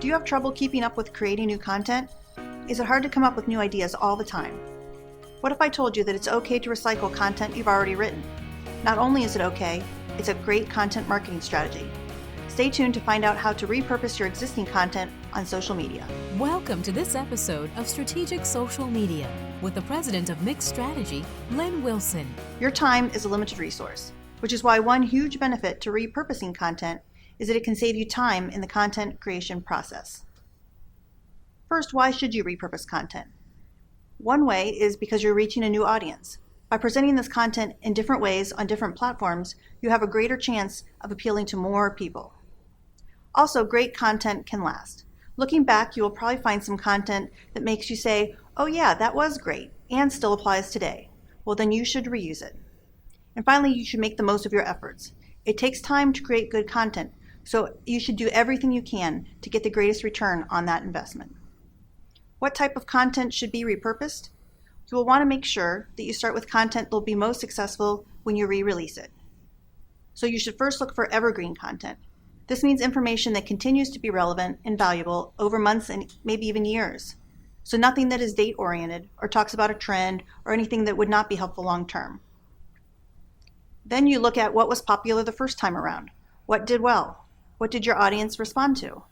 Do you have trouble keeping up with creating new content? Is it hard to come up with new ideas all the time? What if I told you that it's okay to recycle content you've already written? Not only is it okay, it's a great content marketing strategy. Stay tuned to find out how to repurpose your existing content on social media. Welcome to this episode of Strategic Social Media with the president of Mixed Strategy, Lynn Wilson. Your time is a limited resource, which is why one huge benefit to repurposing content is that it can save you time in the content creation process. First, why should you repurpose content? One way is because you're reaching a new audience. By presenting this content in different ways on different platforms, you have a greater chance of appealing to more people. Also, great content can last. Looking back, you will probably find some content that makes you say, oh yeah, that was great, and still applies today. Well, then you should reuse it. And finally, you should make the most of your efforts. It takes time to create good content, so you should do everything you can to get the greatest return on that investment. What type of content should be repurposed? You will want to make sure that you start with content that will be most successful when you re-release it. So you should first look for evergreen content. This means information that continues to be relevant and valuable over months and maybe even years. So nothing that is date-oriented or talks about a trend or anything that would not be helpful long-term. Then you look at what was popular the first time around. What did well? What did your audience respond to?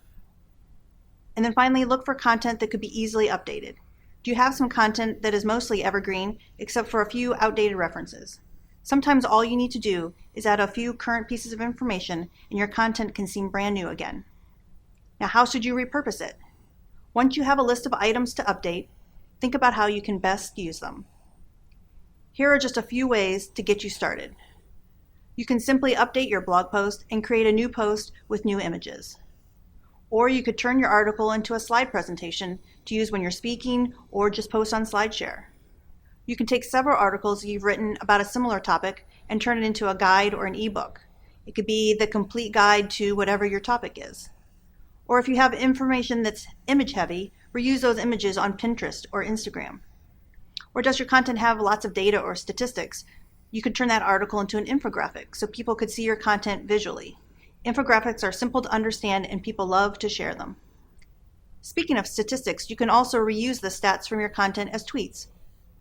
And then finally, look for content that could be easily updated. Do you have some content that is mostly evergreen except for a few outdated references? Sometimes all you need to do is add a few current pieces of information and your content can seem brand new again. Now, how should you repurpose it? Once you have a list of items to update, think about how you can best use them. Here are just a few ways to get you started. You can simply update your blog post and create a new post with new images. Or you could turn your article into a slide presentation to use when you're speaking or just post on SlideShare. You can take several articles you've written about a similar topic and turn it into a guide or an ebook. It could be the complete guide to whatever your topic is. Or if you have information that's image heavy, reuse those images on Pinterest or Instagram. Or does your content have lots of data or statistics? You could turn that article into an infographic so people could see your content visually. Infographics are simple to understand and people love to share them. Speaking of statistics, you can also reuse the stats from your content as tweets.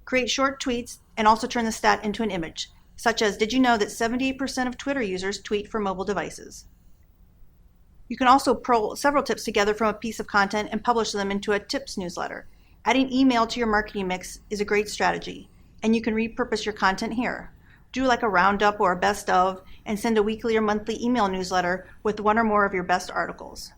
Create short tweets and also turn the stat into an image, such as, did you know that 78% of Twitter users tweet from mobile devices? You can also pull several tips together from a piece of content and publish them into a tips newsletter. Adding email to your marketing mix is a great strategy, and you can repurpose your content here. Do like a roundup or a best of, and send a weekly or monthly email newsletter with one or more of your best articles.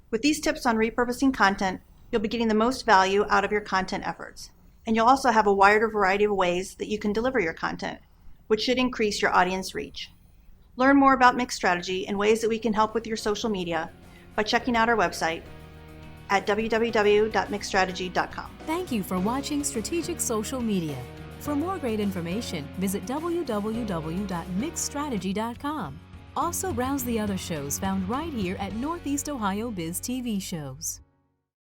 With these tips on repurposing content, you'll be getting the most value out of your content efforts. And you'll also have a wider variety of ways that you can deliver your content, which should increase your audience reach. Learn more about Mixed Strategy and ways that we can help with your social media by checking out our website at www.mixedstrategy.com. Thank you for watching Strategic Social Media. For more great information, visit www.mixedstrategy.com. Also browse the other shows found right here at Northeast Ohio Biz TV Shows.